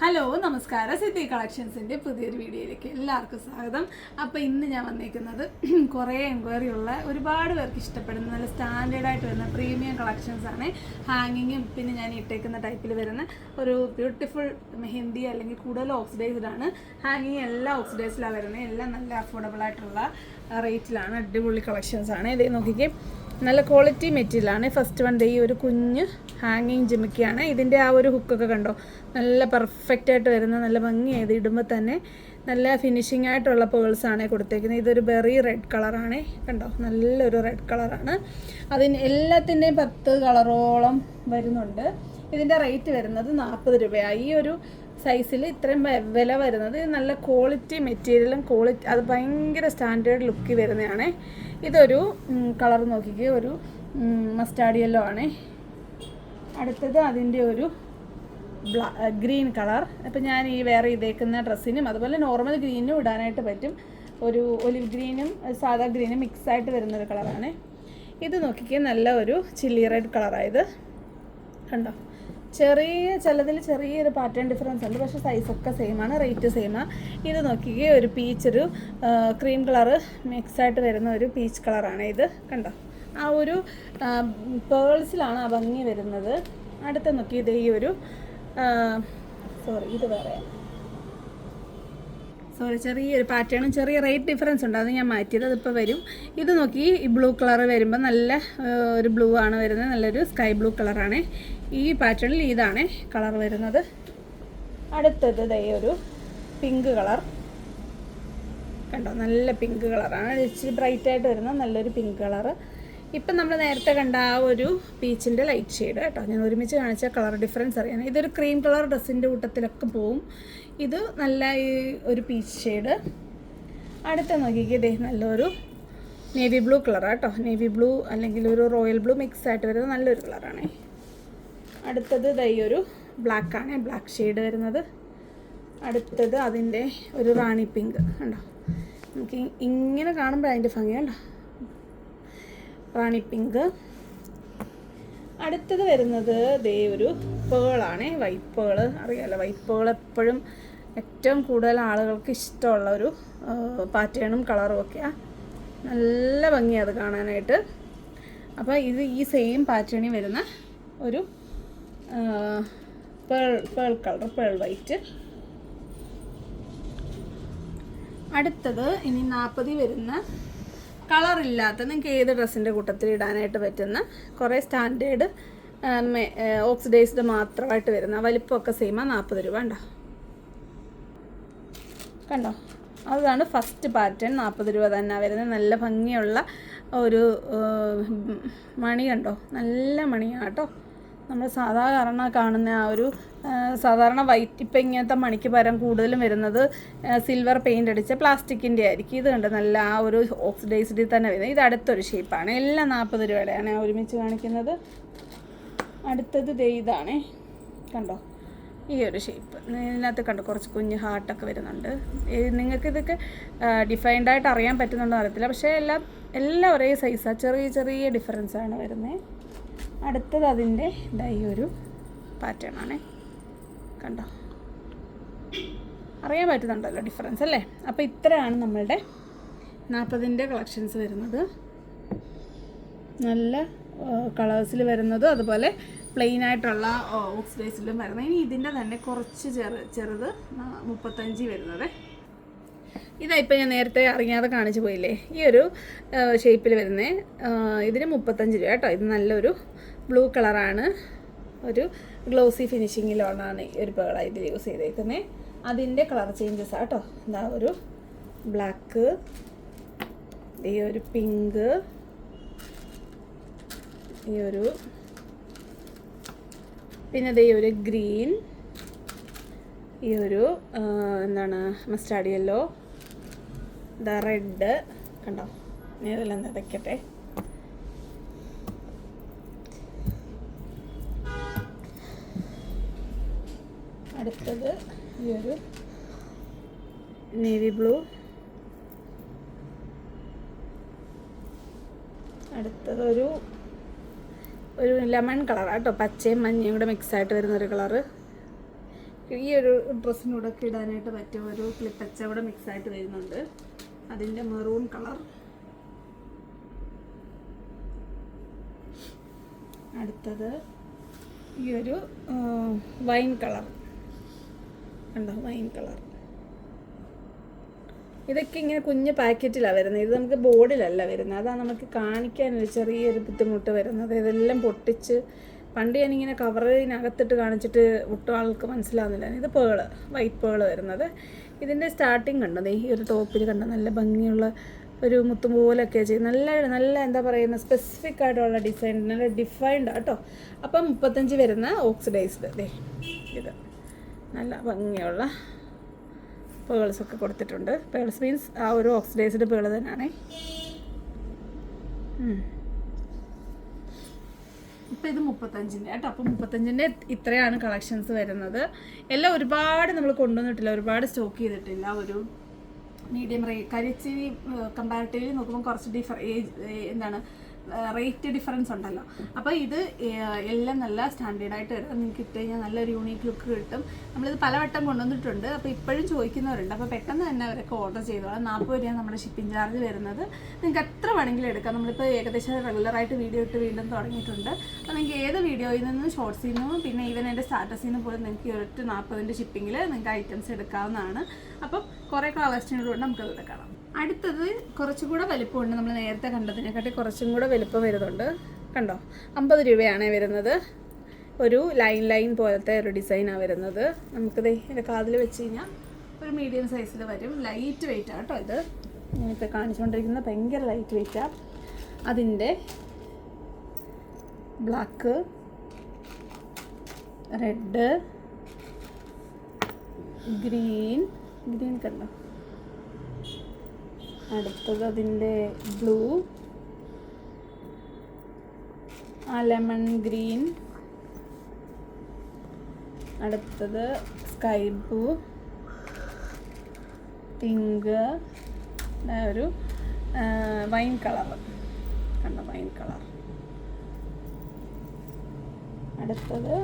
Hello നമസ്കാരം. സിദ്ധി കളക്ഷൻസിൻ്റെ പുതിയൊരു വീഡിയോയിലേക്ക് എല്ലാവർക്കും സ്വാഗതം. അപ്പോൾ ഇന്ന് ഞാൻ വന്നേക്കുന്നത് കുറേ എൻക്വയറി ഉള്ള ഒരുപാട് പേർക്ക് ഇഷ്ടപ്പെടുന്ന നല്ല സ്റ്റാൻഡേർഡായിട്ട് വരുന്ന പ്രീമിയം കളക്ഷൻസ് ആണ്. ഹാങ്ങിങ്ങും പിന്നെ ഞാൻ ഇട്ടേക്കുന്ന ടൈപ്പിൽ വരുന്ന ഒരു ബ്യൂട്ടിഫുൾ മെഹന്തി അല്ലെങ്കിൽ കൂടുതൽ ഓക്സിഡൈസ്ഡ് ആണ്. ഹാങ്ങിങ് എല്ലാം ഓക്സിഡൈസിലാണ് വരുന്നത്. എല്ലാം നല്ല അഫോർഡബിൾ ആയിട്ടുള്ള റേറ്റിലാണ്. അടിപൊളി കളക്ഷൻസ് ആണ്. ഇതേ നോക്കിക്കേ, നല്ല ക്വാളിറ്റി മെറ്റീരിയലാണ്. ഫസ്റ്റ് വൺ ഈ ഒരു കുഞ്ഞ് ഹാങ്ങിങ് ജിമിക്കിയാണ്. ഇതിൻ്റെ ആ ഒരു ഹുക്കൊക്കെ കണ്ടോ, നല്ല പെർഫെക്റ്റായിട്ട് വരുന്ന നല്ല ഭംഗിയായത്. ഇടുമ്പോൾ തന്നെ നല്ല ഫിനിഷിംഗ് ആയിട്ടുള്ള പേൾസാണ് കൊടുത്തേക്കുന്നത്. ഇതൊരു ബെറി റെഡ് കളറാണ്, കണ്ടോ, നല്ലൊരു റെഡ് കളറാണ്. അതിന് എല്ലാത്തിൻ്റെയും 10 കളറോളം വരുന്നുണ്ട്. ഇതിൻ്റെ റേറ്റ് വരുന്നത് 40 രൂപയാണ്. ഈ ഒരു സൈസിൽ ഇത്രയും വില വരുന്നത്. നല്ല ക്വാളിറ്റി മെറ്റീരിയലും ക്വാളിറ്റി, അത് ഭയങ്കര സ്റ്റാൻഡേർഡ് ലുക്ക് വരുന്നതാണ്. ഇതൊരു കളർ നോക്കിക്കേ, ഒരു മസ്റ്റാർഡ് യെല്ലോ ആണ്. അടുത്തത് അതിൻ്റെ ഒരു ഗ്രീൻ കളർ. അപ്പം ഞാൻ ഈ വേറെ ഇതേക്കുന്ന ഡ്രസ്സിനും അതുപോലെ നോർമൽ ഗ്രീനും ഇടാനായിട്ട് പറ്റും. ഒരു ഒലിവ് ഗ്രീനും സാധാ ഗ്രീനും മിക്സായിട്ട് വരുന്നൊരു കളറാണ്. ഇത് നോക്കിക്കേ, നല്ല ഒരു ചില്ലി റെഡ് കളറായത്, കണ്ടോ. ചിലതിൽ ചെറിയൊരു പാറ്റേൺ ഡിഫറൻസ് ഉണ്ട്, പക്ഷേ സൈസൊക്കെ സെയിമാണ്, റേറ്റ് സെയിമാണ്. ഇത് നോക്കിക്കേ, ഒരു പീച്ച്, ഒരു ക്രീം കളറ് മിക്സായിട്ട് വരുന്ന ഒരു പീച്ച് കളറാണ് ഇത്, കണ്ടോ. ആ ഒരു പേൾസിലാണ് ആ ഭംഗി വരുന്നത്. അടുത്ത നോക്കി, ഇത് ഈ ഒരു ഇത് വേറെ, ചെറിയൊരു പാറ്റേണും ചെറിയ റേറ്റ് ഡിഫറൻസ് ഉണ്ട്, അത് ഞാൻ മാറ്റിയത്, അതിപ്പോൾ വരും. ഇത് നോക്കി, ഈ ബ്ലൂ കളർ വരുമ്പോൾ നല്ല ഒരു ബ്ലൂ ആണ് വരുന്നത്, നല്ലൊരു സ്കൈ ബ്ലൂ കളറാണ്. ഈ പാറ്റേണിൽ ഇതാണ് കളർ വരുന്നത്. അടുത്തത് ഒരു പിങ്ക് കളർ, കണ്ടോ, നല്ല പിങ്ക് കളറാണ്. ഇച്ചിരി ബ്രൈറ്റായിട്ട് വരുന്ന നല്ലൊരു പിങ്ക് കളറ്. ഇപ്പം നമ്മൾ നേരത്തെ കണ്ട ആ ഒരു പീച്ചിൻ്റെ ലൈറ്റ് ഷെയ്ഡ് കേട്ടോ, ഞാൻ ഒരുമിച്ച് കാണിച്ച കളർ ഡിഫറൻസ് അറിയാൻ. ഇതൊരു ക്രീം കളർ ഡ്രസ്സിൻ്റെ കൂട്ടത്തിലൊക്കെ പോവും. ഇത് നല്ല ഈ ഒരു പീച്ച് ഷെയ്ഡ്. അടുത്ത നോക്കിക്കേ, നല്ലൊരു നേവി ബ്ലൂ കളറാണ് കേട്ടോ. നേവി ബ്ലൂ അല്ലെങ്കിൽ ഒരു റോയൽ ബ്ലൂ മിക്സ് ആയിട്ട് വരുന്നത് നല്ലൊരു കളറാണ്. അടുത്തത് ഈ ഒരു ബ്ലാക്കാണ്, ബ്ലാക്ക് ഷെയ്ഡ് വരുന്നത്. അടുത്തത് അതിൻ്റെ ഒരു റാണി പിങ്ക്, കണ്ടോ, നമുക്ക് ഇങ്ങനെ കാണുമ്പോൾ അതിൻ്റെ ഭംഗി കണ്ടോ, റാണി പിങ്ക്. അടുത്തത് വരുന്നത് ഒരു പേളാണ്, വൈറ്റ് പേള്. അറിയാമല്ലോ, വൈറ്റ് പേൾ എപ്പോഴും ഏറ്റവും കൂടുതൽ ആളുകൾക്ക് ഇഷ്ടമുള്ള ഒരു പാറ്റേണും കളറും ഒക്കെയാണ്. നല്ല ഭംഗിയാണ് അത് കാണാനായിട്ട്. അപ്പോൾ ഇത് ഈ സെയിം പാറ്റേണിൽ വരുന്ന ഒരു പേൾ കളർ, പേൾ വൈറ്റ്. അടുത്തത് ഇനി 40 വരുന്ന കളറില്ലാത്ത, നിങ്ങൾക്ക് ഏത് ഡ്രസ്സിൻ്റെ കൂട്ടത്തിൽ ഇടാനായിട്ട് പറ്റുന്ന കുറേ സ്റ്റാൻഡേർഡ് ഓക്സിഡൈസ്ഡ് മാത്രമായിട്ട് വരുന്ന, വലിപ്പമൊക്കെ സെയിമാണ്, 40 രൂപ. കണ്ടോ, അതാണ് ഫസ്റ്റ് പാറ്റേൺ, 40 രൂപ തന്നെ വരുന്നത്. നല്ല ഭംഗിയുള്ള ഒരു മണി കണ്ടോ, നല്ല മണിയാണ് കേട്ടോ. നമ്മൾ സാധാരണ കാണുന്ന ആ ഒരു സാധാരണ വൈറ്റ്, ഇപ്പം ഇങ്ങനത്തെ മണിക്ക് പകരം കൂടുതലും വരുന്നത് സിൽവർ പെയിൻ്റ് അടിച്ച പ്ലാസ്റ്റിക്കിൻ്റെ ആയിരിക്കും. ഇത് കണ്ട് നല്ല ആ ഒരു ഓക്സിഡൈസ്ഡിൽ തന്നെ വരുന്നത്. ഇത് അടുത്തൊരു ഷേപ്പാണ്, എല്ലാം 40 രൂപയുടെയാണ് ഒരുമിച്ച് കാണിക്കുന്നത്. അടുത്തത് ഇതാണ്, കണ്ടോ, ഈ ഒരു ഷേപ്പ്. ഇതിനകത്ത് കണ്ടോ കുറച്ച് കുഞ്ഞ് ഹാർട്ടൊക്കെ വരുന്നുണ്ട്. നിങ്ങൾക്ക് ഇതൊക്കെ ഡിഫൈൻഡായിട്ട് അറിയാൻ പറ്റുന്നുണ്ടോ അറിയത്തില്ല, പക്ഷേ എല്ലാം ഒരേ സൈസാണ്, ചെറിയ ചെറിയ ഡിഫറൻസാണ് വരുന്നത്. അടുത്തത് അതിൻ്റെ ഈ ഒരു പാറ്റേൺ ആണ്, കണ്ടോ, അറിയാൻ പറ്റുന്നുണ്ടല്ലോ ഡിഫറൻസ് അല്ലേ. അപ്പോൾ ഇത്രയാണ് നമ്മളുടെ 40ൻ്റെ കളക്ഷൻസ് വരുന്നത്. നല്ല കളേഴ്സിൽ വരുന്നത്, അതുപോലെ പ്ലെയിൻ ആയിട്ടുള്ള ഓക്സിഡൈസിലും വരുന്നത്. ഇനി ഇതിൻ്റെ തന്നെ കുറച്ച് ചെറുത് 35 വരുന്നത്. ഇതായിപ്പോൾ ഞാൻ നേരത്തെ അറിയാതെ കാണിച്ചു പോയില്ലേ, ഈ ഒരു ഷേപ്പിൽ വരുന്നത്. ഇതിന് 35 രൂപ കേട്ടോ. ഇത് നല്ലൊരു ബ്ലൂ കളറാണ്, ഒരു ഗ്ലോസി ഫിനിഷിങ്ങിലുള്ളതാണ് ഈ ഒരു പേള ഇതിൽ യൂസ് ചെയ്തേക്കുന്നത്. അതിൻ്റെ കളർ ചേഞ്ചസ് കേട്ടോ. എന്താ ഒരു ബ്ലാക്ക്, ഈ ഒരു പിങ്ക്, ഈ ഒരു, പിന്നെ ഈ ഒരു ഗ്രീൻ, ഈ ഒരു എന്താണ് മസ്റ്റാർഡ് യെല്ലോ, റെഡ്, കണ്ടോ. ഇതെല്ലാം വയ്ക്കട്ടെ. അടുത്തത് ഈ ഒരു നേവി ബ്ലൂ. അടുത്തത് ഒരു ലെമൺ കളറാണ് കേട്ടോ, പച്ചയും മഞ്ഞയും കൂടെ മിക്സായിട്ട് വരുന്നൊരു കളറ്. ഈ ഒരു ഡ്രസ്സിനൂടെ ഒക്കെ ഇടാനായിട്ട് പറ്റിയ ഒരു ക്ലിപ്പച്ച കൂടെ മിക്സായിട്ട് വരുന്നുണ്ട്. അതിൻ്റെ മെറൂൺ കളർ. അടുത്തത് ഈ ഒരു വൈൻ കളർ ഉണ്ടോ, വൈൻ കളർ. ഇതൊക്കെ ഇങ്ങനെ കുഞ്ഞ് പാക്കറ്റിലാണ് വരുന്നത്. ഇത് നമുക്ക് ബോർഡിലല്ല വരുന്നത്. അതാണ് നമുക്ക് കാണിക്കാനൊരു ചെറിയൊരു ബുദ്ധിമുട്ട് വരുന്നത്. ഇതെല്ലാം പൊട്ടിച്ച് പണ്ട് ഞാനിങ്ങനെ കവറിനകത്തിട്ട് കാണിച്ചിട്ട് ഒട്ടും ആൾക്ക് മനസ്സിലാവുന്നില്ല. ഇത് പേള്, വൈറ്റ് പേള് വരുന്നത്. ഇതിൻ്റെ സ്റ്റാർട്ടിങ് കണ്ടത് ഈ ഒരു ടോപ്പിൽ കണ്ട നല്ല ഭംഗിയുള്ള ഒരു മുത്തും പോലൊക്കെ ചെയ്ത് നല്ല നല്ല എന്താ പറയുന്ന സ്പെസിഫിക് ആയിട്ടുള്ള ഡിസൈൻ, നല്ല ഡിഫൈൻഡ് ആട്ടോ. അപ്പം 35 വരുന്ന ഓക്സിഡൈസ്ഡ് ഇത് നല്ല ഭംഗിയുള്ള പേൾസൊക്കെ കൊടുത്തിട്ടുണ്ട്. പേൾസ് മീൻസ് ആ ഒരു ഓക്സിഡൈസ്ഡ് പേള് തന്നെയാണ്. ഇപ്പം ഇത് 35ൻ്റെ കേട്ടോ. അപ്പം 35ൻ്റെ ഇത്രയാണ് കളക്ഷൻസ് വരുന്നത്. എല്ലാം ഒരുപാട് നമ്മൾ കൊണ്ടുവന്നിട്ടില്ല, ഒരുപാട് സ്റ്റോക്ക് ചെയ്തിട്ടില്ല. ഒരു മീഡിയം കരിച്ചിരി കമ്പാരിറ്റീവ്ലി നോക്കുമ്പോൾ കുറച്ച് എന്താണ് റേറ്റ് ഡിഫറൻസ് ഉണ്ടല്ലോ. അപ്പോൾ ഇത് എല്ലാം നല്ല സ്റ്റാൻഡേർഡായിട്ട് വരും. നിങ്ങൾക്ക് ഇട്ട് കഴിഞ്ഞാൽ നല്ലൊരു യൂണീക്ക് ലുക്ക് കിട്ടും. നമ്മളിത് പലവട്ടം കൊണ്ടുവന്നിട്ടുണ്ട്. അപ്പോൾ ഇപ്പോഴും ചോദിക്കുന്നവരുണ്ട്. അപ്പോൾ പെട്ടെന്ന് തന്നെ അവരൊക്കെ ഓർഡർ ചെയ്തോളാം. 40 രൂപയാണ് നമ്മുടെ ഷിപ്പിംഗ് ചാർജ് വരുന്നത്. നിങ്ങൾക്ക് എത്ര വേണമെങ്കിലും എടുക്കാം. നമ്മളിപ്പോൾ ഏകദേശം റെഗുലറായിട്ട് വീഡിയോ ഇട്ട് വീണ്ടും തുടങ്ങിയിട്ടുണ്ട്. അപ്പോൾ നിങ്ങൾക്ക് ഏത് വീഡിയോയിൽ നിന്നും ഷോർട്സിൽ നിന്നും പിന്നെ ഈവൻ എൻ്റെ സ്റ്റാറ്റസിൽ നിന്ന് പോലും നിങ്ങൾക്ക് ഒരൊറ്റ 40ൻ്റെ ഷിപ്പിങ്ങിൽ നിങ്ങൾക്ക് ഐറ്റംസ് എടുക്കാവുന്നതാണ്. അപ്പം കുറേ കളക്ഷനുകളുണ്ട്, നമുക്കത് എടുക്കാം. അടുത്തത് കുറച്ചുകൂടെ വലിപ്പമുണ്ട്. നമ്മൾ നേരത്തെ കണ്ടതിനെക്കാട്ടി കുറച്ചും കൂടെ വലിപ്പം വരുന്നുണ്ട്. കണ്ടോ, 50 രൂപയാണ് വരുന്നത്. ഒരു ലൈൻ പോലത്തെ ഒരു ഡിസൈനാണ് വരുന്നത്. നമുക്കിത് എൻ്റെ കാതിൽ വെച്ച് കഴിഞ്ഞാൽ ഒരു മീഡിയം സൈസിൽ വരും. ലൈറ്റ് വെയിറ്റാണ് കേട്ടോ. ഇത് ഞാനിപ്പോൾ കാണിച്ചുകൊണ്ടിരിക്കുന്നത് ഭയങ്കര ലൈറ്റ് വെയിറ്റാണ്. അതിൻ്റെ ബ്ലാക്ക്, റെഡ്, ഗ്രീൻ കണ്ടോ. അടുത്തത് അതിൻ്റെ ബ്ലൂ, ലെമൺ ഗ്രീൻ. അടുത്തത് സ്കൈ ബ്ലൂ, പിങ്ക്, ഒരു വൈൻ കളർ കണ്ടോ, വൈൻ കളർ. അടുത്തത്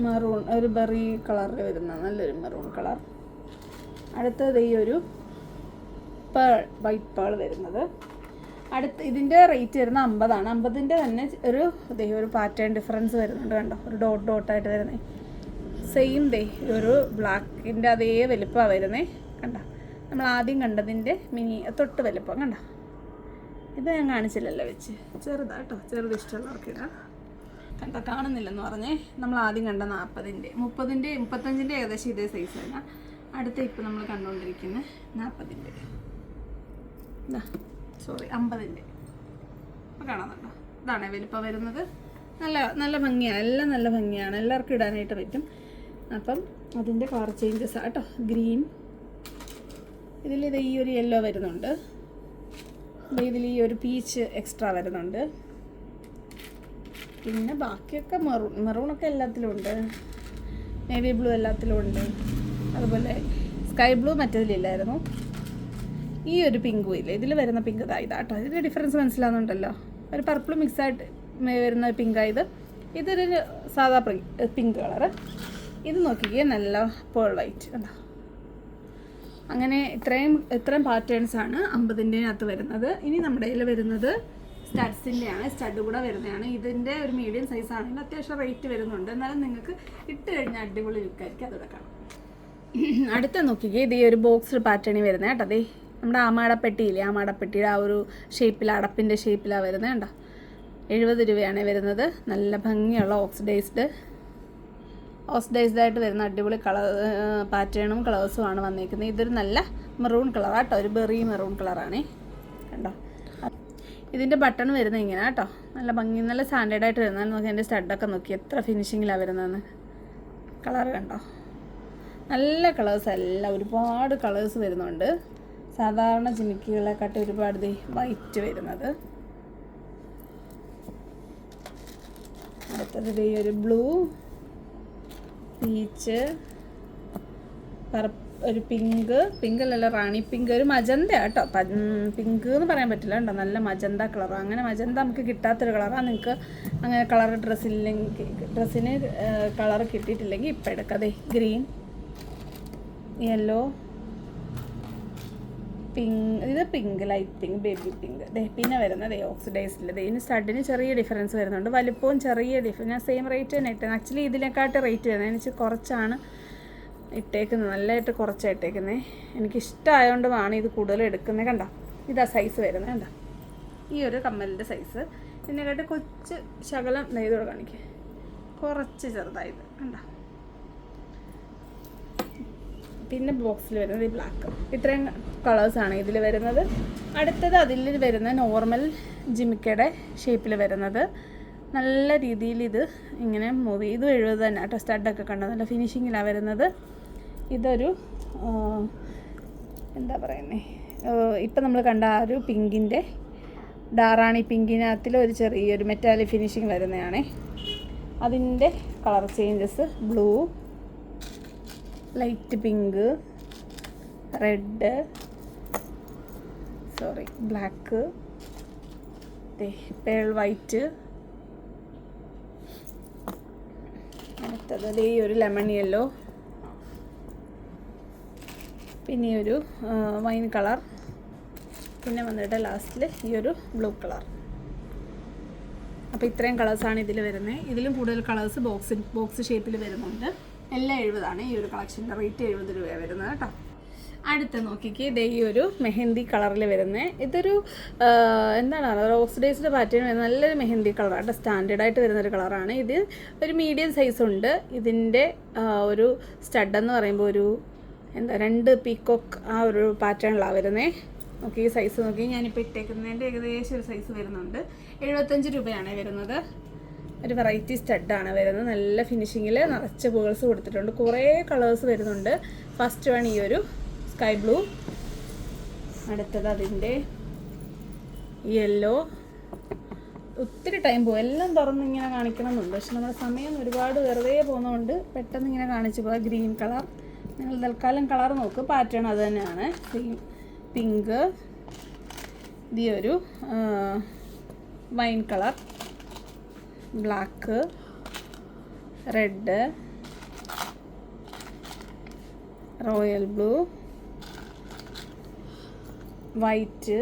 മെറൂൺ, ഒരു ബെറി കളറിൽ വരുന്ന നല്ലൊരു മെറൂൺ കളർ. അടുത്തത് ഈ ഒരു പേൾ, വൈറ്റ് പേൾ വരുന്നത്. ഇതിൻ്റെ റേറ്റ് വരുന്നത് 50ആണ്. 50ൻ്റെ തന്നെ ഒരു പാറ്റേൺ ഡിഫറൻസ് വരുന്നുണ്ട്. കണ്ടോ, ഒരു ഡോട്ടായിട്ട് വരുന്നത്. സെയിം ഒരു ബ്ലാക്കിൻ്റെ അതേ വലിപ്പമാണ് വരുന്നത്. കണ്ടോ, നമ്മൾ ആദ്യം കണ്ടതിൻ്റെ മിനി തൊട്ട് വലിപ്പം കണ്ടോ. ഇത് ഞാൻ കാണിച്ചില്ലല്ലോ വെച്ച്, ചെറുതാട്ടോ. ചെറുത് ഇഷ്ടമുള്ളവർക്കിടാം. കണ്ടോ, കാണുന്നില്ലെന്ന് പറഞ്ഞേ. നമ്മൾ ആദ്യം കണ്ട 40ൻ്റെ 35ൻ്റെ ഏകദേശം ഇതേ സൈസ് തന്നെ. അടുത്ത ഇപ്പം നമ്മൾ കണ്ടുകൊണ്ടിരിക്കുന്ന 40ൻ്റെ 50ൻ്റെ അപ്പോൾ കാണുന്നുണ്ടോ. ഇതാണ് വലിപ്പം വരുന്നത്. നല്ല ഭംഗിയാണ്. എല്ലാം നല്ല ഭംഗിയാണ്. എല്ലാവർക്കും ഇടാനായിട്ട് പറ്റും. അപ്പം അതിൻ്റെ കളർ ചേഞ്ചസ് ആട്ടോ. ഗ്രീൻ, ഇതിലിത് ഈ ഒരു യെല്ലോ വരുന്നുണ്ട്. ഇതിൽ ഈ ഒരു പീച്ച് എക്സ്ട്രാ വരുന്നുണ്ട്. പിന്നെ ബാക്കിയൊക്കെ മെറൂണൊക്കെ എല്ലാത്തിലും ഉണ്ട്. നേവി ബ്ലൂ എല്ലാത്തിലും ഉണ്ട്. അതുപോലെ സ്കൈ ബ്ലൂ മറ്റതിലില്ലായിരുന്നു. ഈ ഒരു പിങ്കും ഇല്ല. ഇതിൽ വരുന്ന പിങ്ക് ഇതാട്ടോ. ഇതിൻ്റെ ഡിഫറൻസ് മനസ്സിലാകുന്നുണ്ടല്ലോ. ഒരു പർപ്പിൾ മിക്സായിട്ട് വരുന്ന പിങ്കായത്. ഇതൊരു സാധാ പിങ്ക് കളറ്. ഇത് നോക്കിക്കേ, നല്ല പേൾ വൈറ്റ് കണ്ടോ. അങ്ങനെ ഇത്രയും പാറ്റേൺസാണ് 50ൻ്റെ വരുന്നത്. ഇനി നമ്മുടെ കയ്യിൽ വരുന്നത് സ്റ്റഡ്സിൻ്റെയാണ്. സ്റ്റഡ് കൂടെ വരുന്നതാണ്. ഇതിൻ്റെ ഒരു മീഡിയം സൈസ് ആണെങ്കിൽ അത്യാവശ്യം റേറ്റ് വരുന്നുണ്ട്. എന്നാലും നിങ്ങൾക്ക് ഇട്ട് കഴിഞ്ഞാൽ അടിപൊളി ലുക്കായിരിക്കും. അതോടെ കാണാം. അടുത്ത നോക്കിക്കേ, ഇത് ഈ ഒരു ബോക്സ് പാറ്റേണിൽ വരുന്നത് കേട്ടോ. അതേ നമ്മുടെ ആമാടപ്പെട്ടിയില്ലേ, ആമാടപ്പെട്ടിയുടെ ആ ഒരു ഷേപ്പിൽ, അടപ്പിൻ്റെ ഷേപ്പിലാണ് വരുന്നത് കേട്ടോ. 70 രൂപയാണ് വരുന്നത്. നല്ല ഭംഗിയുള്ള ഓക്സിഡൈസ്ഡ് ആയിട്ട് വരുന്ന അടിപൊളി കളർ പാറ്റേണും കളേഴ്സുമാണ് വന്നിരിക്കുന്നത്. ഇതൊരു നല്ല മെറൂൺ കളറാട്ടോ. ഒരു ബെറി മെറൂൺ കളറാണേ കണ്ടോ. ഇതിൻ്റെ ബട്ടൺ വരുന്നത് ഇങ്ങനെ കേട്ടോ. നല്ല ഭംഗി, നല്ല സ്റ്റാൻഡേർഡായിട്ട് വരുന്നത്. നോക്കി എൻ്റെ സ്റ്റഡൊക്കെ നോക്കി എത്ര ഫിനിഷിങ്ങിലാണ് വരുന്നതെന്ന്. കളർ കണ്ടോ, നല്ല കളേഴ്സ് എല്ലാം. ഒരുപാട് കളേഴ്സ് വരുന്നുണ്ട്. സാധാരണ ജിമിക്കുകളെക്കാട്ടി ഒരുപാട് വൈറ്റ് വരുന്നത്. അടുത്തത് ഈ ഒരു ബ്ലൂ, പീച്ച്, ഒരു പിങ്ക് അല്ലല്ലോ, റാണി പിങ്ക്, ഒരു മജന്ത കേട്ടോ. പിങ്ക് എന്ന് പറയാൻ പറ്റില്ല കേട്ടോ. നല്ല മജന്ത കളർ. അങ്ങനെ മജന്ത നമുക്ക് കിട്ടാത്തൊരു കളറാണ്. നിങ്ങൾക്ക് അങ്ങനെ കളർ ഡ്രസ്സിന് കളർ കിട്ടിയിട്ടില്ലെങ്കിൽ ഇപ്പം എടുക്കാതെ. ഗ്രീൻ യെല്ലോ, പിങ്ക്, ഇത് pink, light pink, baby pink. പിന്നെ വരുന്നത് ഓക്സിഡൈസ്ഡിൽ ഇതിന് സ്റ്റഡിന് ചെറിയ ഡിഫറൻസ് വരുന്നുണ്ട്, വലുപ്പവും ചെറിയ ഡിഫറൻസ്. ഞാൻ സെയിം റേറ്റ് തന്നെ ഇട്ടത്. ആക്ച്വലി ഇതിനെക്കാട്ട് റേറ്റ് വരുന്നത് എനിക്ക് കുറച്ചാണ് ഇട്ടേക്കുന്നത്, നല്ലതായിട്ട് കുറച്ചാണ് ഇട്ടേക്കുന്നത്. എനിക്കിഷ്ടമായതുകൊണ്ടാണ് ഇത് കൂടുതൽ എടുക്കുന്നത്. കണ്ടോ, ഇതാ സൈസ് വരുന്നത്. കണ്ടോ, ഈ ഒരു കമ്മലിൻ്റെ സൈസ് ഇതിനെക്കാട്ട് കൊച്ച് ശകലം നെയ്തോടെ കാണിക്കുക, കുറച്ച് ചെറുതായത്. കണ്ടോ, പിന്നെ ബോക്സിൽ വരുന്നത് ഈ ബ്ലാക്ക്. ഇത്രയും കളേഴ്സാണ് ഇതിൽ വരുന്നത്. അടുത്തത് അതിൽ വരുന്ന നോർമൽ ജിമിക്കയുടെ ഷേപ്പിൽ വരുന്നത്, നല്ല രീതിയിൽ ഇത് ഇങ്ങനെ മൂവ് ചെയ്തു. 70 തന്നെ കേട്ടോ, സ്റ്റഡൊക്കെ കണ്ടോ, നല്ല ഫിനിഷിങ്ങിലാണ് വരുന്നത്. ഇതൊരു എന്താ പറയുന്നത്, ഇപ്പം നമ്മൾ കണ്ട ആ ഒരു പിങ്കിൻ്റെ ഡാറാണി പിങ്കിനകത്തിൽ ഒരു ചെറിയൊരു മെറ്റാലിക് ഫിനിഷിങ് വരുന്നതാണ്. അതിൻ്റെ colour changes blue, light pink, red, black, pearl white. അടുത്തത് ഈ ഒരു ലെമൺ യെല്ലോ, പിന്നെ ഈ ഒരു വൈൻ കളർ, പിന്നെ വന്നിട്ട് ലാസ്റ്റിൽ ഈ ഒരു ബ്ലൂ കളർ. അപ്പോൾ ഇത്രയും കളേഴ്സാണ് ഇതിൽ വരുന്നത്. ഇതിലും കൂടുതൽ കളേഴ്സ് ബോക്സ് ഷേപ്പിൽ വരുന്നുണ്ട്. എല്ലാം 70 ആണ്. ഈ ഒരു കളക്ഷൻ്റെ റേറ്റ് 70 രൂപയാണ് വരുന്നത് കേട്ടോ. അടുത്ത നോക്കിക്കേ, ഇതേ ഈ ഒരു മെഹന്തി കളറിൽ വരുന്നത്. ഇതൊരു എന്താണ് ഓക്സിഡൈസ്ഡ് പാറ്റേൺ വരുന്ന നല്ലൊരു മെഹന്തി കളറാണ്, സ്റ്റാൻഡേർഡായിട്ട് വരുന്നൊരു കളറാണ്. ഇത് ഒരു മീഡിയം സൈസ് ഉണ്ട്. ഇതിൻ്റെ ഒരു സ്റ്റഡ് എന്ന് പറയുമ്പോൾ ഒരു 2 പീക്കോക്ക് ആ ഒരു പാറ്റേണിലാണ് വരുന്നത്. നോക്കി ഈ സൈസ് നോക്കി, ഞാനിപ്പോൾ ഇട്ടേക്കുന്നതിൻ്റെ ഏകദേശം ഒരു സൈസ് വരുന്നുണ്ട്. 75 രൂപയാണ് വരുന്നത്. ഒരു വെറൈറ്റി സ്റ്റഡാണ് വരുന്നത്. നല്ല ഫിനിഷിങ്ങിൽ നിറച്ച് പേൾസ് കൊടുത്തിട്ടുണ്ട്. കുറേ കളേഴ്സ് വരുന്നുണ്ട്. ഫസ്റ്റ് വൺ ഈ ഒരു സ്കൈ ബ്ലൂ, അടുത്തത് അതിൻ്റെ യെല്ലോ. ഒത്തിരി ടൈം പോകും, എല്ലാം തുറന്ന് ഇങ്ങനെ കാണിക്കണമെന്നുണ്ട്, പക്ഷെ നമ്മുടെ സമയം ഒരുപാട് വെറുതെ പോകുന്നതുകൊണ്ട് പെട്ടെന്ന് ഇങ്ങനെ കാണിച്ചു പോകാം. ഗ്രീൻ കളർ, നിങ്ങൾ തൽക്കാലം കളർ നോക്ക്, പാറ്റേൺ അത് തന്നെയാണ്. പിങ്ക്, ഈ ഒരു wine colour, black, red, royal blue, white,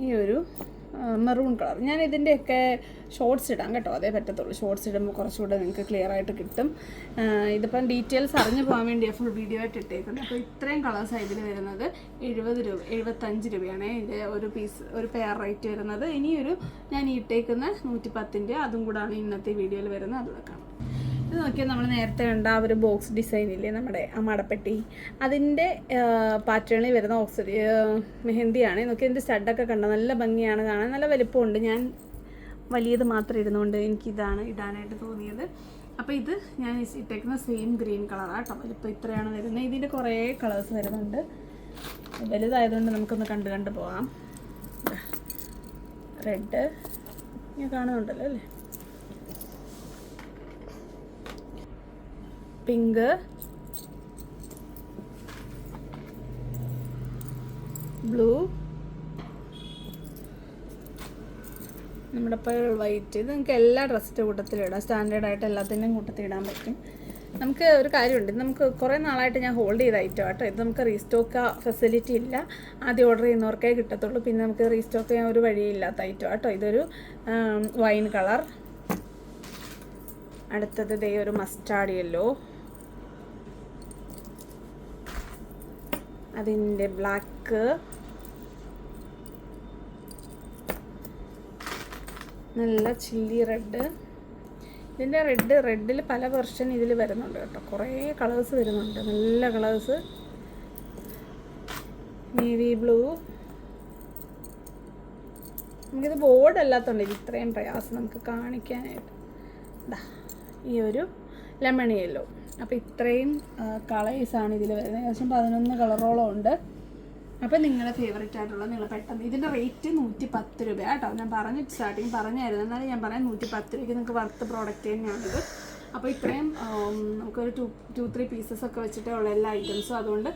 ഈ ഒരു മെറൂൺ കളർ. ഞാൻ ഇതിൻ്റെയൊക്കെ ഷോർട്സ് ഇടാം കേട്ടോ, അതേ പറ്റത്തുള്ളൂ. ഷോർട്സ് ഇടുമ്പോൾ കുറച്ചുകൂടെ നിങ്ങൾക്ക് ക്ലിയർ ആയിട്ട് കിട്ടും. ഇതിപ്പം ഡീറ്റെയിൽസ് അറിഞ്ഞു പോകാൻ വേണ്ടിയാണ് ഫുൾ വീഡിയോ ആയിട്ട് ഇട്ടേക്കുന്നത്. അപ്പോൾ ഇത്രയും കളേഴ്സാണ് ഇതിൽ വരുന്നത്. 75 രൂപയാണ് ഇത് ഒരു പീസ്, ഒരു പെയർ റേറ്റ് വരുന്നത്. ഇനിയൊരു ഞാൻ ഈ ഇട്ടേക്കുന്ന 110-ൻ്റെ അതും കൂടാണ് ഇന്നത്തെ വീഡിയോയിൽ വരുന്നത്, അതുകൂടെ കാണാം. ഇത് നോക്കിയാൽ നമ്മൾ നേരത്തെ കണ്ട ആ ഒരു ബോക്സ് ഡിസൈനില്ലേ, നമ്മുടെ ആ മടപ്പെട്ടി, അതിൻ്റെ പാറ്റേണിൽ വരുന്ന മെഹന്തിയാണ്. നോക്കിയാൽ ഇതിൻ്റെ സ്റ്റഡൊക്കെ കണ്ടോ, നല്ല ഭംഗിയാണ് കാണാൻ, നല്ല വലിപ്പമുണ്ട്. ഞാൻ വലിയത് മാത്രം ഇടുന്നതുകൊണ്ട് എനിക്കിതാണ് ഇടാനായിട്ട് തോന്നിയത്. അപ്പോൾ ഇത് ഞാൻ ഇട്ടേക്കുന്ന സെയിം ഗ്രീൻ കളറാണ് കേട്ടോ. വലിപ്പം ഇത്രയാണ് വരുന്നത്. ഇതിൻ്റെ കുറേ കളേഴ്സ് വരുന്നുണ്ട്. വലുതായതുകൊണ്ട് നമുക്കൊന്ന് കണ്ട് പോകാം. റെഡ് ഞാൻ കാണുന്നുണ്ടല്ലോ അല്ലേ, പിങ്ക്, ബ്ലൂ, നമ്മുടെ പേൾ വൈറ്റ്. ഇത് നിങ്ങൾക്ക് എല്ലാ ഡ്രസ്സിൻ്റെ കൂട്ടത്തിലിടാം, സ്റ്റാൻഡേർഡായിട്ട് എല്ലാത്തിൻ്റെയും കൂട്ടത്തിലിടാൻ പറ്റും. നമുക്ക് ഒരു കാര്യമുണ്ട്, നമുക്ക് കുറേ നാളായിട്ട് ഞാൻ ഹോൾഡ് ചെയ്ത ഐറ്റം കേട്ടോ. ഇത് നമുക്ക് റീസ്റ്റോക്ക് ഫെസിലിറ്റി ഇല്ല, ആദ്യം ഓർഡർ ചെയ്യുന്നവർക്കേ കിട്ടത്തുള്ളൂ. പിന്നെ നമുക്ക് റീസ്റ്റോക്ക് ചെയ്യാൻ ഒരു വഴിയില്ലാത്ത ഐറ്റം കേട്ടോ. ഇതൊരു വൈൻ കളർ. അടുത്തത് ദേ ഒരു മസ്റ്റാർഡ് യെല്ലോ, അതിൻ്റെ ബ്ലാക്ക്, നല്ല ചില്ലി റെഡ്. ഇതിൻ്റെ റെഡിൽ പല വെർഷൻ ഇതിൽ വരുന്നുണ്ട് കേട്ടോ, കുറേ കളേഴ്സ് വരുന്നുണ്ട്, നല്ല കളേഴ്സ്. Navy blue. നമുക്കിത് ബോർഡ് അല്ലാത്തതുകൊണ്ട് ഇത് ഇത്രയും പ്രയാസം നമുക്ക് കാണിക്കാനായിട്ട്. ഈ ഒരു ലെമൺ യെല്ലോ. അപ്പോൾ ഇത്രയും കളേഴ്സാണ് ഇതിൽ വരുന്നത്. ഏകദേശം 11 കളറോളം ഉണ്ട്. അപ്പോൾ നിങ്ങളുടെ ഫേവറേറ്റ് ആയിട്ടുള്ള നിങ്ങൾ പെട്ടെന്ന്, ഇതിൻ്റെ റേറ്റ് 110 രൂപ കേട്ടോ. ഞാൻ സ്റ്റാർട്ടിങ് പറഞ്ഞായിരുന്നു, എന്നാലും ഞാൻ പറയാം 110 രൂപയ്ക്ക് നിങ്ങൾക്ക് വർത്ത് പ്രോഡക്റ്റ് തന്നെയാണിത്. അപ്പോൾ ഇത്രയും നമുക്കൊരു 2-3 പീസസ് ഒക്കെ വെച്ചിട്ടേ ഉള്ള എല്ലാ ഐറ്റംസും. അതുകൊണ്ട്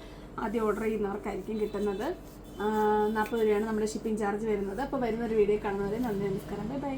ആദ്യം ഓർഡർ ചെയ്യുന്നവർക്കായിരിക്കും കിട്ടുന്നത്. 40 രൂപയാണ് നമ്മുടെ ഷിപ്പിംഗ് ചാർജ് വരുന്നത്. അപ്പോൾ വരുന്നൊരു വീഡിയോ കാണുന്നവരെ നന്ദി, നമസ്കാരം, ബൈ ബൈ.